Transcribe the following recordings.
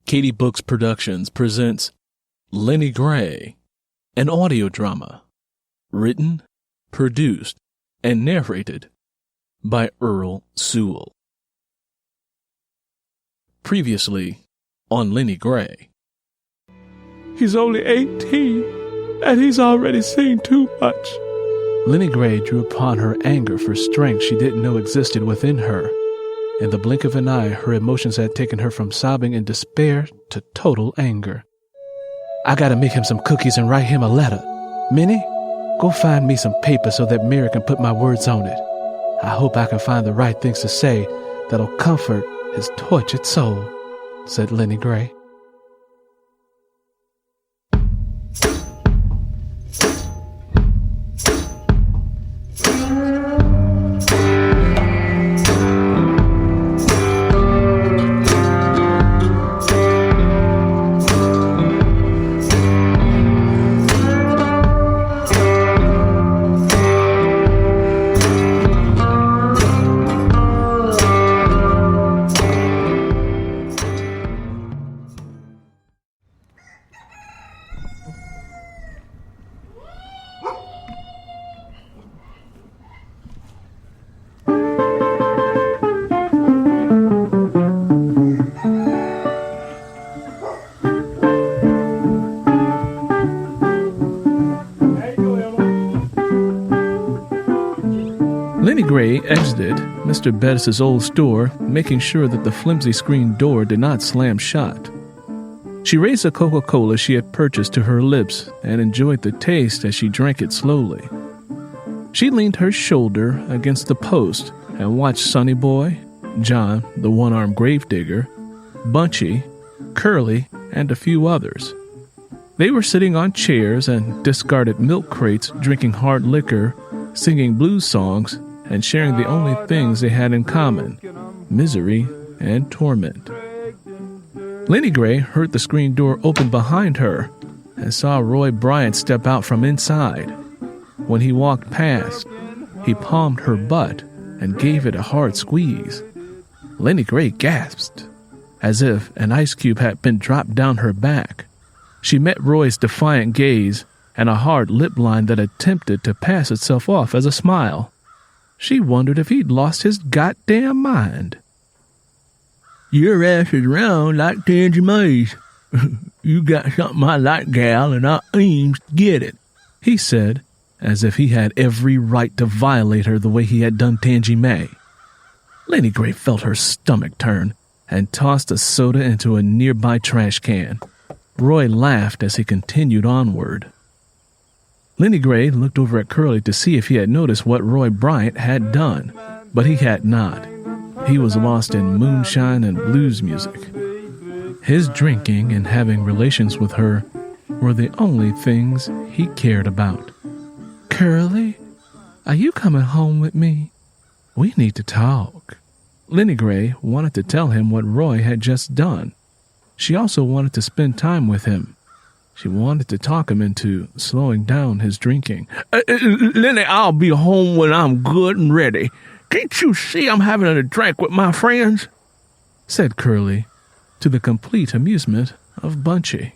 Katie Books Productions presents Lennie Gray, an audio drama, written, produced, and narrated by Earl Sewell. Previously on Lennie Gray. He's only 18, and he's already seen too much. Lennie Gray drew upon her anger for strength she didn't know existed within her. In the blink of an eye, her emotions had taken her from sobbing in despair to total anger. I gotta make him some cookies and write him a letter. Minnie, go find me some paper so that Mary can put my words on it. I hope I can find the right things to say that'll comfort his tortured soul, said Lennie Gray. Lennie Gray exited Mr. Bettis' old store, making sure that the flimsy screen door did not slam shut. She raised a Coca-Cola she had purchased to her lips and enjoyed the taste as she drank it slowly. She leaned her shoulder against the post and watched Sonny Boy, John, the one-armed gravedigger, Bunchy, Curly, and a few others. They were sitting on chairs and discarded milk crates, drinking hard liquor, singing blues songs, and sharing the only things they had in common, misery and torment. Lennie Gray heard the screen door open behind her and saw Roy Bryant step out from inside. When he walked past, he palmed her butt and gave it a hard squeeze. Lennie Gray gasped, as if an ice cube had been dropped down her back. She met Roy's defiant gaze and a hard lip line that attempted to pass itself off as a smile. She wondered if he'd lost his goddamn mind. Your ass is round like Tansy Mays. You got something I like, gal, and I aims to get it, he said, as if he had every right to violate her the way he had done Tansy May. Lennie Gray felt her stomach turn and tossed a soda into a nearby trash can. Roy laughed as he continued onward. Lennie Gray looked over at Curly to see if he had noticed what Roy Bryant had done, but he had not. He was lost in moonshine and blues music. His drinking and having relations with her were the only things he cared about. Curly, are you coming home with me? We need to talk. Lennie Gray wanted to tell him what Roy had just done. She also wanted to spend time with him. She wanted to talk him into slowing down his drinking. Lennie, I'll be home when I'm good and ready. Can't you see I'm having a drink with my friends? Said Curly, to the complete amusement of Bunchy.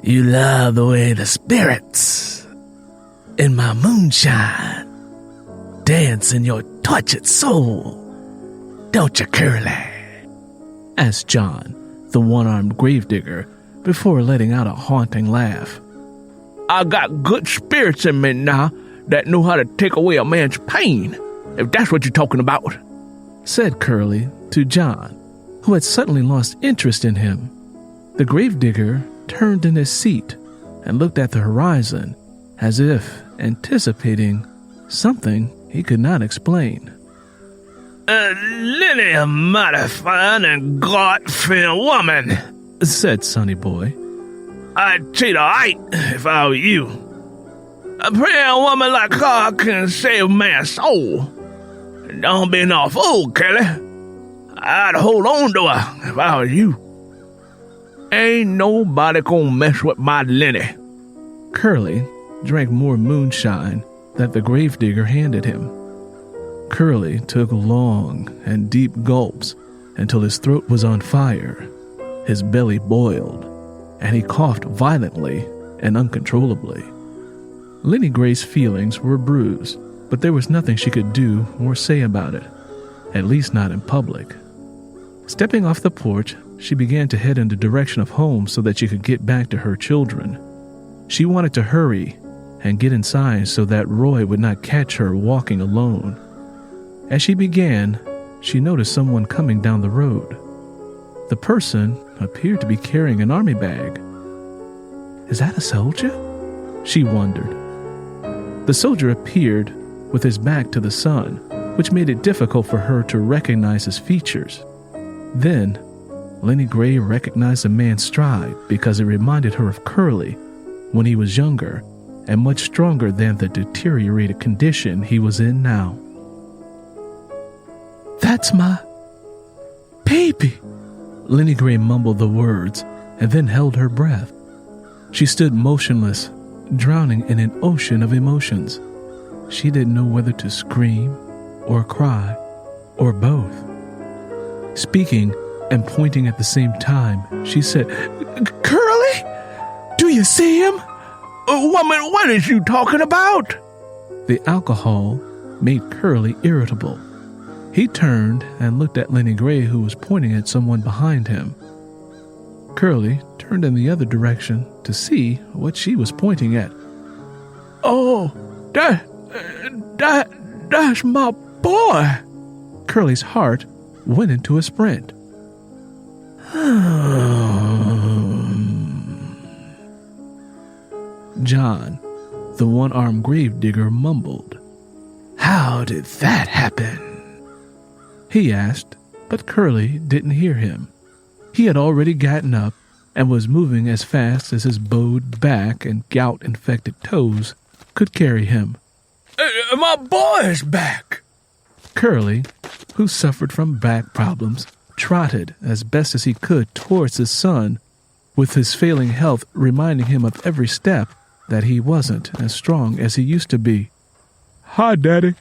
You love the way the spirits in my moonshine dance in your tortured soul, don't you, Curly? Asked John, the one-armed gravedigger, before letting out a haunting laugh. I got good spirits in me now that know how to take away a man's pain, if that's what you're talking about, said Curly to John, who had suddenly lost interest in him. The gravedigger turned in his seat and looked at the horizon as if anticipating something he could not explain. Lennie, a mighty fine and God-fearing woman, said Sonny Boy. I'd treat her right if I were you. A praying woman like her can save man's soul. Don't be no fool, Kelly. I'd hold on to her if I was you. Ain't nobody gonna mess with my Lennie. Curly drank more moonshine that the gravedigger handed him. Curly took long and deep gulps until his throat was on fire, his belly boiled, and he coughed violently and uncontrollably. Lennie Gray's feelings were bruised, but there was nothing she could do or say about it, at least not in public. Stepping off the porch, she began to head in the direction of home so that she could get back to her children. She wanted to hurry and get inside so that Roy would not catch her walking alone. As she began, she noticed someone coming down the road. The person appeared to be carrying an army bag. Is that a soldier? She wondered. The soldier appeared with his back to the sun, which made it difficult for her to recognize his features. Then, Lennie Gray recognized the man's stride because it reminded her of Curly when he was younger and much stronger than the deteriorated condition he was in now. "That's my baby," Lennie Gray mumbled the words and then held her breath. She stood motionless, drowning in an ocean of emotions. She didn't know whether to scream or cry or both. Speaking and pointing at the same time, she said, "Curly, do you see him?" Woman, what is you talking about? The alcohol made Curly irritable. He turned and looked at Lennie Gray, who was pointing at someone behind him. Curly turned in the other direction to see what she was pointing at. Oh, that's my boy. Curly's heart went into a sprint. John, the one-armed gravedigger, mumbled. "How did that happen?" he asked, but Curly didn't hear him. He had already gotten up and was moving as fast as his bowed back and gout-infected toes could carry him. My boy's back. Curly, who suffered from back problems, trotted as best as he could towards his son, with his failing health reminding him of every step that he wasn't as strong as he used to be. "Hi, Daddy."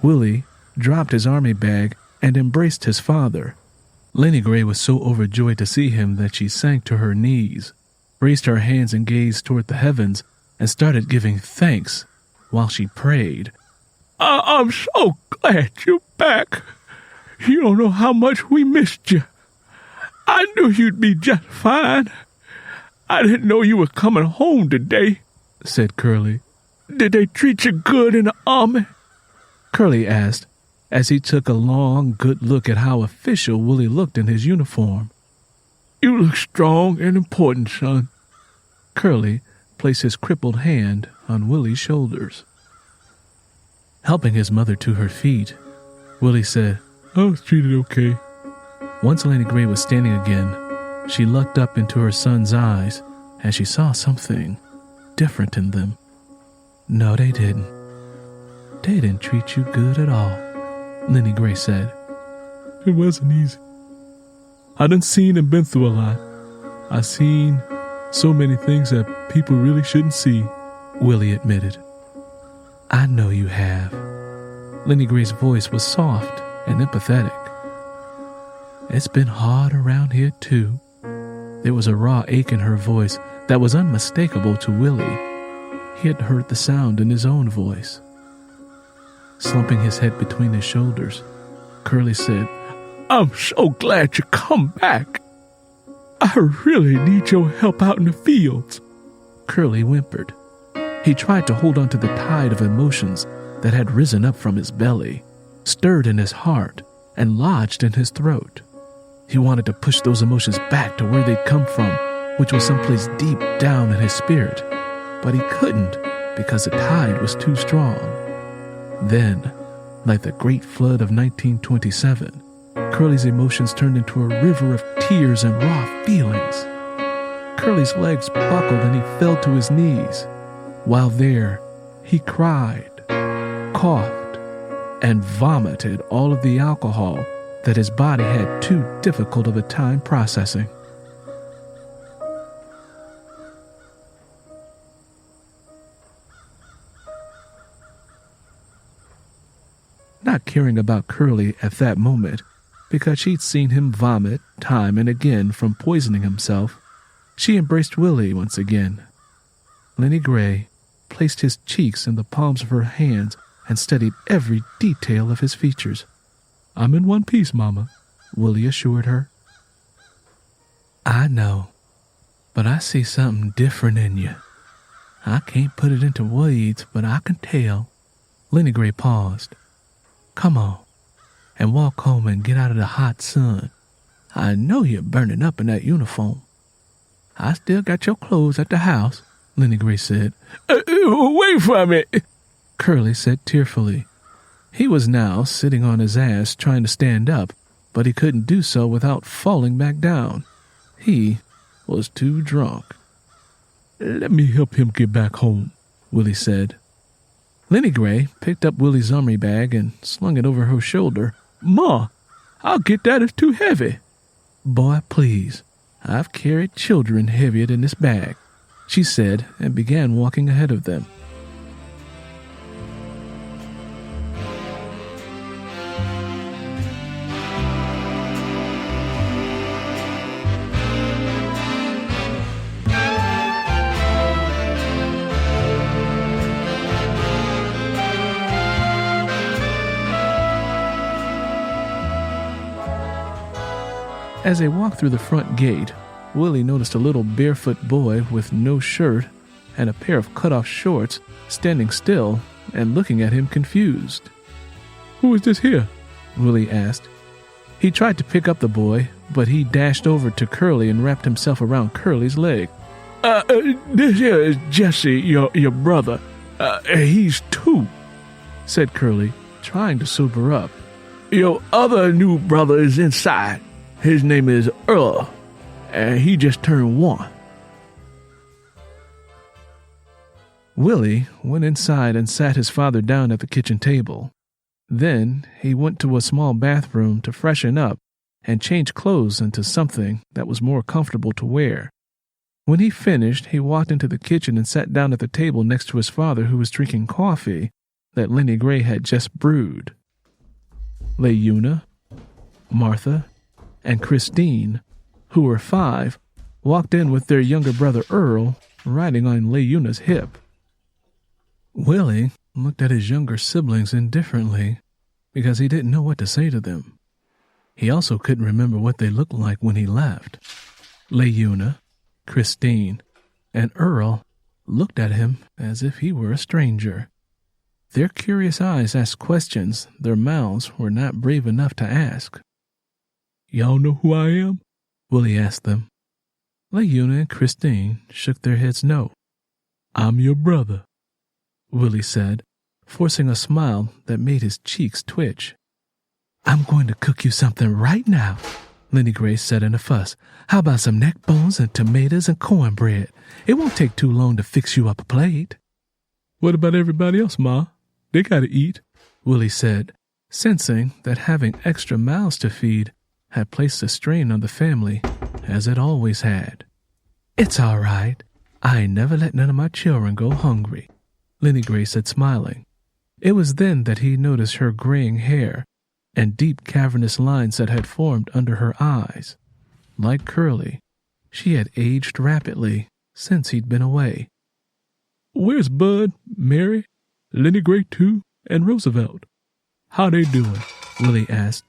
Willie dropped his army bag and embraced his father. Lennie Gray was so overjoyed to see him that she sank to her knees, raised her hands and gazed toward the heavens, and started giving thanks while she prayed. I'm so glad you're back. You don't know how much we missed you. I knew you'd be just fine. I didn't know you were coming home today," said Curly. "Did they treat you good in the army?" Curly asked, as he took a long, good look at how official Willie looked in his uniform. "You look strong and important, son." Curly placed his crippled hand on Willie's shoulders. Helping his mother to her feet, Willie said, "I was treated okay." Once Lennie Gray was standing again, she looked up into her son's eyes and she saw something different in them. "No, they didn't. They didn't treat you good at all," Lennie Gray said. "It wasn't easy. I done seen and been through a lot. I seen so many things that people really shouldn't see," Willie admitted. "I know you have." Lennie Gray's voice was soft and empathetic. "It's been hard around here, too." There was a raw ache in her voice that was unmistakable to Willie. He had heard the sound in his own voice. Slumping his head between his shoulders, Curly said, "I'm so glad you come back. I really need your help out in the fields." Curly whimpered. He tried to hold on to the tide of emotions that had risen up from his belly, stirred in his heart, and lodged in his throat. He wanted to push those emotions back to where they'd come from, which was someplace deep down in his spirit, but he couldn't because the tide was too strong. Then, like the great flood of 1927, Curly's emotions turned into a river of tears and raw feelings. Curly's legs buckled and he fell to his knees. While there, he cried, coughed, and vomited all of the alcohol that his body had too difficult of a time processing. Not caring about Curly at that moment because she'd seen him vomit time and again from poisoning himself, she embraced Willie once again. Lennie Gray placed his cheeks in the palms of her hands and studied every detail of his features. "I'm in one piece, Mama," Willie assured her. "I know, but I see something different in you. I can't put it into words, but I can tell." Lennie Gray paused. "Come on, and walk home and get out of the hot sun. I know you're burning up in that uniform." "I still got your clothes at the house," Lennie Gray said. Wait from it. Curly said tearfully. He was now sitting on his ass trying to stand up, but he couldn't do so without falling back down. He was too drunk. "Let me help him get back home," Willie said. Lennie Gray picked up Willie's army bag and slung it over her shoulder. "Ma, I'll get that. It's too heavy." "Boy, please. I've carried children heavier than this bag," she said, and began walking ahead of them. As they walked through the front gate, Willie noticed a little barefoot boy with no shirt and a pair of cut-off shorts standing still and looking at him confused. "Who is this here?" Willie asked. He tried to pick up the boy, but he dashed over to Curly and wrapped himself around Curly's leg. This here is Jesse, your brother. He's 2, said Curly, trying to sober up. "Your other new brother is inside. His name is Earl, and he just turned 1. Willie went inside and sat his father down at the kitchen table. Then he went to a small bathroom to freshen up and change clothes into something that was more comfortable to wear. When he finished, he walked into the kitchen and sat down at the table next to his father, who was drinking coffee that Lennie Gray had just brewed. Leuna, Martha, and Christine, who were 5, walked in with their younger brother Earl riding on Leuna's hip. Willie looked at his younger siblings indifferently because he didn't know what to say to them. He also couldn't remember what they looked like when he left. Leuna, Christine, and Earl looked at him as if he were a stranger. Their curious eyes asked questions their mouths were not brave enough to ask. "Y'all know who I am?" Willie asked them. Leuna and Christine shook their heads no. "I'm your brother," Willie said, forcing a smile that made his cheeks twitch. "I'm going to cook you something right now," Lennie Gray said in a fuss. "How about some neck bones and tomatoes and cornbread? It won't take too long to fix you up a plate." "What about everybody else, Ma? They gotta eat," Willie said, sensing that having extra mouths to feed had placed a strain on the family, as it always had. "It's all right. I ain't never let none of my children go hungry," Lennie Gray said, smiling. It was then that he noticed her graying hair and deep cavernous lines that had formed under her eyes. Like Curly, she had aged rapidly since he'd been away. "Where's Bud, Mary, Lennie Gray too, and Roosevelt? How they doing?" Willie asked.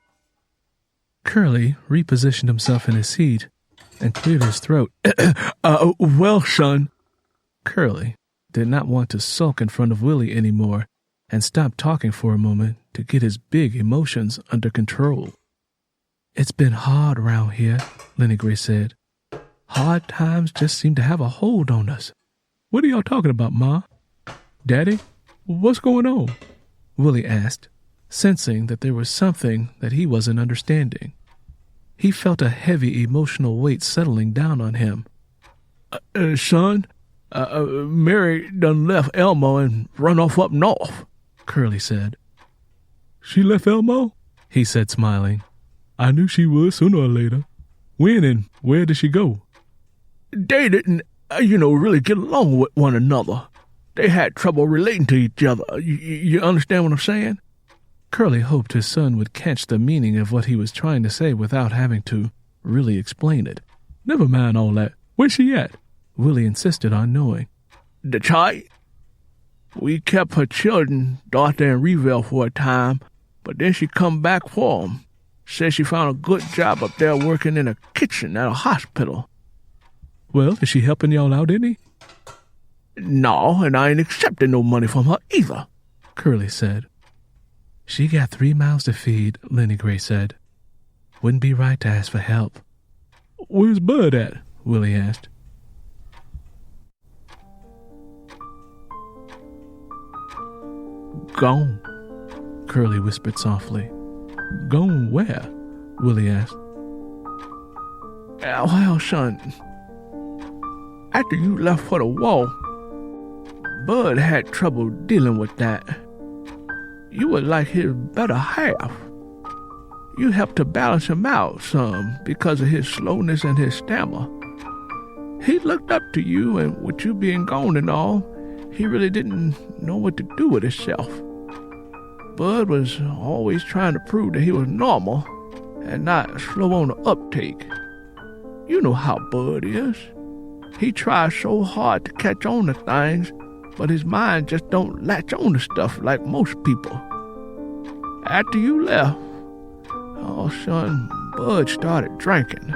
Curly repositioned himself in his seat and cleared his throat. Well, son." Curly did not want to sulk in front of Willie anymore and stopped talking for a moment to get his big emotions under control. "It's been hard around here," Lennie Gray said. "Hard times just seem to have a hold on us." "What are y'all talking about, Ma? Daddy, what's going on?" Willie asked, sensing that there was something that he wasn't understanding. He felt a heavy emotional weight settling down on him. Son, Mary done left Elmo and run off up north," Curly said. "She left Elmo?" he said, smiling. "I knew she would sooner or later. When and where did she go?" "They didn't, really get along with one another. They had trouble relating to each other. You understand what I'm saying?" Curly hoped his son would catch the meaning of what he was trying to say without having to really explain it. Never mind all that. Where's she at? Willie insisted on knowing. The child? We kept her children, Dorothy and Reville, for a time, but then she come back for 'em. Said she found a good job up there working in a kitchen at a hospital. Well, is she helping y'all out any? No, and I ain't accepting no money from her either, Curly said. She got 3 mouths to feed, Lennie Gray said. Wouldn't be right to ask for help. Where's Bud at? Willie asked. Gone, Curly whispered softly. Gone where? Willie asked. Well, son, after you left for the war, Bud had trouble dealing with that. You were like his better half. You helped to balance him out some because of his slowness and his stammer. He looked up to you, and with you being gone and all, he really didn't know what to do with himself. Bud was always trying to prove that he was normal and not slow on the uptake. You know how Bud is. He tries so hard to catch on to things, but his mind just don't latch on to stuff like most people. After you left, oh son, Bud started drinking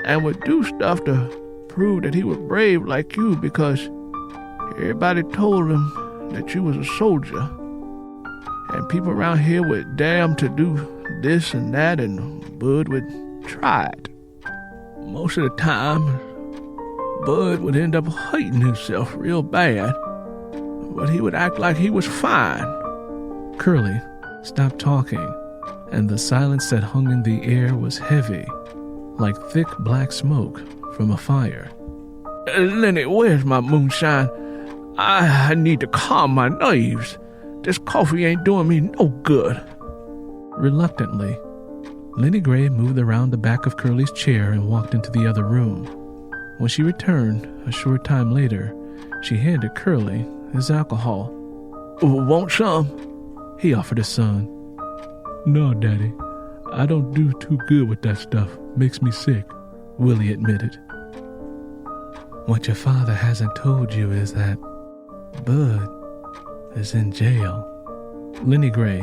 and would do stuff to prove that he was brave like you because everybody told him that you was a soldier. And people around here were damned to do this and that, and Bud would try it. Most of the time, Bud would end up hurting himself real bad, but he would act like he was fine. Curly stopped talking, and the silence that hung in the air was heavy, like thick black smoke from a fire. Lennie, where's my moonshine? I need to calm my nerves. This coffee ain't doing me no good. Reluctantly, Lennie Gray moved around the back of Curly's chair and walked into the other room. When she returned, a short time later, she handed Curly his alcohol. Want some? He offered his son. No, Daddy. I don't do too good with that stuff. Makes me sick, Willie admitted. What your father hasn't told you is that Bud is in jail. Lennie Gray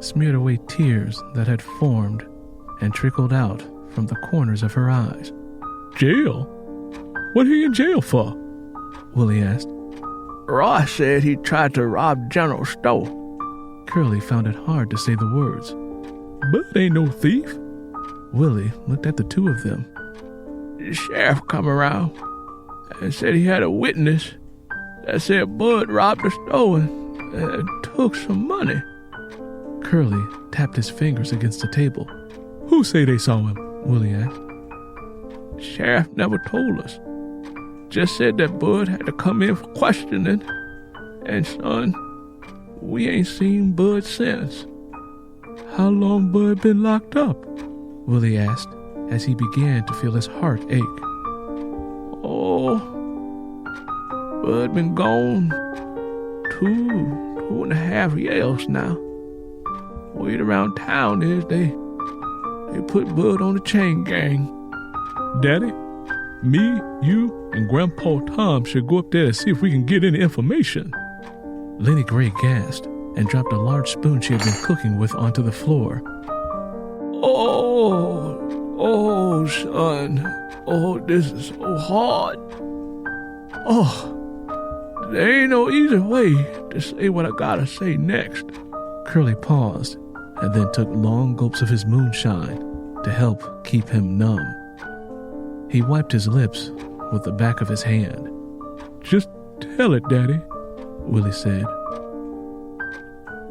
smeared away tears that had formed and trickled out from the corners of her eyes. Jail? What are you in jail for? Willie asked. Ross said he tried to rob General Store. Curly found it hard to say the words. Bud ain't no thief. Willie looked at the two of them. The sheriff come around and said he had a witness that said Bud robbed the store and took some money. Curly tapped his fingers against the table. Who say they saw him? Willie asked. Sheriff never told us. Just said that Bud had to come in for questioning. And son, we ain't seen Bud since. How long Bud been locked up? Willie asked as he began to feel his heart ache. Oh, Bud been gone 2.5 years now. Word around town is they put Bud on the chain gang. Daddy, me, you, and Grandpa Tom should go up there to see if we can get any information. Lennie Gray gasped and dropped a large spoon she had been cooking with onto the floor. Oh, son. Oh, this is so hard. Oh, there ain't no easy way to say what I gotta say next. Curly paused and then took long gulps of his moonshine to help keep him numb. He wiped his lips with the back of his hand. Just tell it, Daddy, Willie said.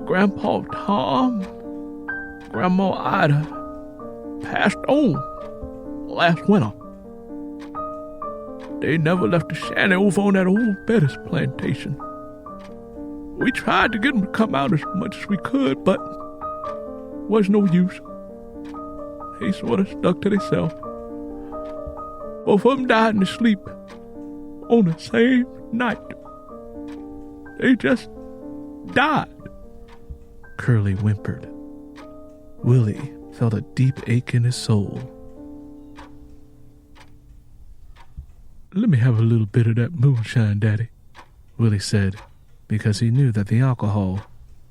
Grandpa Tom, Grandma Ida passed on last winter. They never left the shanty over on that old Bettis plantation. We tried to get them to come out as much as we could, but was no use. They sort of stuck to themselves. Both of them died in their sleep on the same night. They just died. Curly whimpered. Willie felt a deep ache in his soul. Let me have a little bit of that moonshine, Daddy, Willie said, because he knew that the alcohol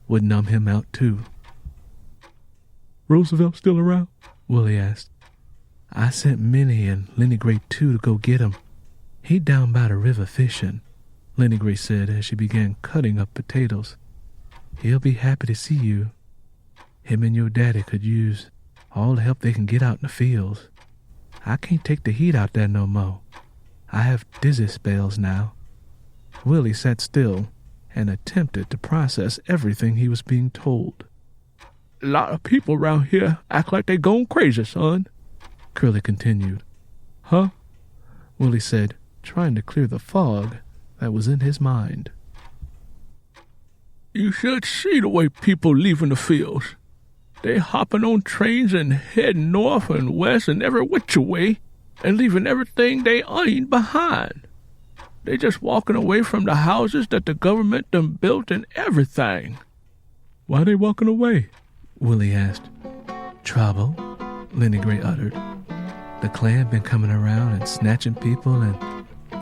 would numb him out too. Roosevelt still around? Willie asked. I sent Minnie and Lennie Gray too to go get him. He down by the river fishing, Lennie Gray said as she began cutting up potatoes. He'll be happy to see you. Him and your daddy could use all the help they can get out in the fields. I can't take the heat out there no more. I have dizzy spells now. Willie sat still and attempted to process everything he was being told. A lot of people around here act like they gone crazy, son, Curly continued. Huh? Willie said, trying to clear the fog that was in his mind. You should see the way people leaving the fields. They hopping on trains and heading north and west and every which way and leaving everything they own behind. They just walking away from the houses that the government done built and everything. Why they walking away? Willie asked. Trouble, Lennie Gray uttered. The Klan been coming around and snatching people and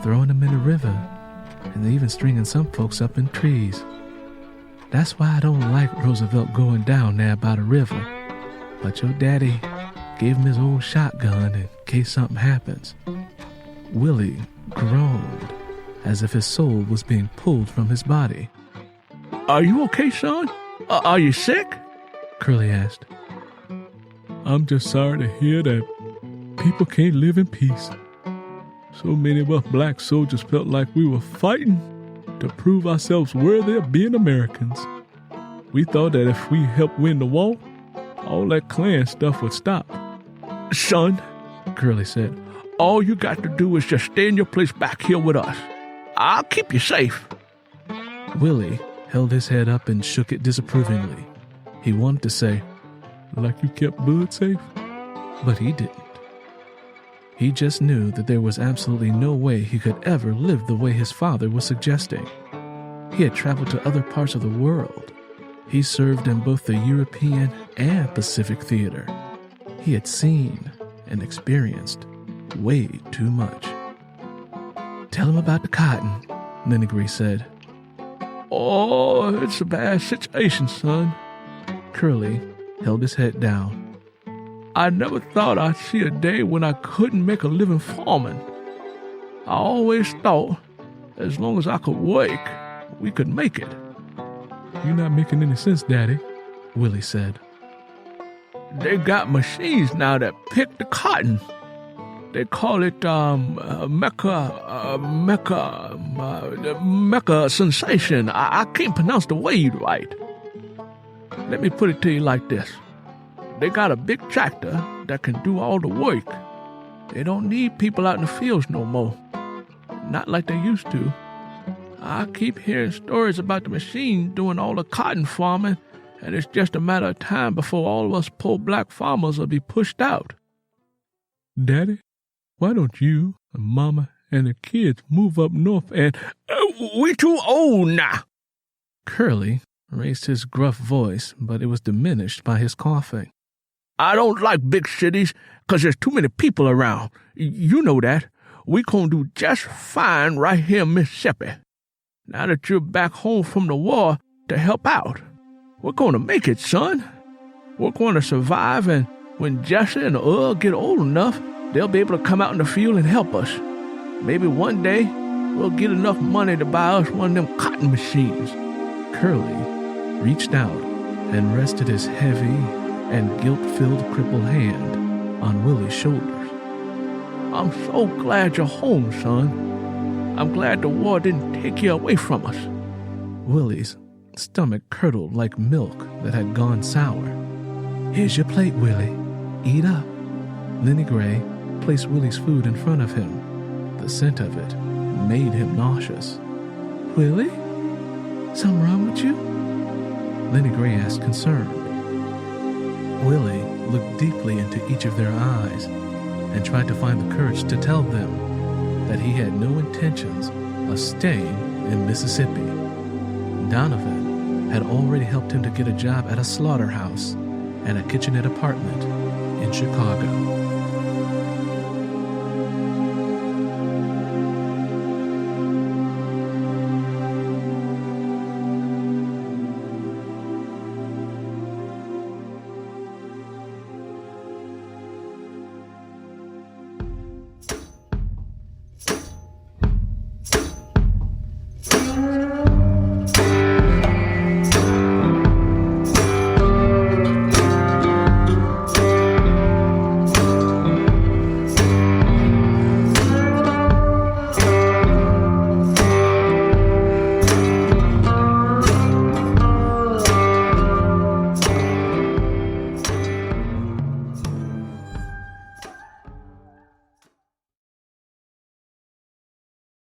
throwing them in the river, and even stringing some folks up in trees. That's why I don't like Roosevelt going down there by the river. But your daddy gave him his old shotgun in case something happens. Willie groaned as if his soul was being pulled from his body. Are you okay, son? Are you sick? Curly asked. I'm just sorry to hear that people can't live in peace. So many of us black soldiers felt like we were fighting to prove ourselves worthy of being Americans. We thought that if we helped win the war, all that Klan stuff would stop. Son, Curly said, all you got to do is just stay in your place back here with us. I'll keep you safe. Willie held his head up and shook it disapprovingly. He wanted to say, like you kept Bud safe? But he didn't. He just knew that there was absolutely no way he could ever live the way his father was suggesting. He had traveled to other parts of the world. He served in both the European and Pacific theater. He had seen and experienced way too much. Tell him about the cotton, Lennie Gray said. Oh, it's a bad situation, son. Curly held his head down. I never thought I'd see a day when I couldn't make a living farming. I always thought, as long as I could work, we could make it. You're not making any sense, Daddy, Willie said. They got machines now that pick the cotton. They call it mecha sensation. I can't pronounce the word right. Let me put it to you like this. They got a big tractor that can do all the work. They don't need people out in the fields no more. Not like they used to. I keep hearing stories about the machine doing all the cotton farming, and it's just a matter of time before all of us poor black farmers will be pushed out. Daddy, why don't you and Mama and the kids move up north and... we too old now. Curly raised his gruff voice, but it was diminished by his coughing. I don't like big cities because there's too many people around. You know that. We gonna do just fine right here in Mississippi. Now that you're back home from the war to help out, we're gonna make it, son. We're gonna survive, and when Jesse and Earl get old enough, they'll be able to come out in the field and help us. Maybe one day we'll get enough money to buy us one of them cotton machines. Curly reached out and rested his heavy and guilt-filled crippled hand on Willie's shoulders. I'm so glad you're home, son. I'm glad the war didn't take you away from us. Willie's stomach curdled like milk that had gone sour. Here's your plate, Willie. Eat up. Lennie Gray placed Willie's food in front of him. The scent of it made him nauseous. Willie? Something wrong with you? Lennie Gray asked, concerned. Willie looked deeply into each of their eyes and tried to find the courage to tell them that he had no intentions of staying in Mississippi. Donovan had already helped him to get a job at a slaughterhouse and a kitchenette apartment in Chicago.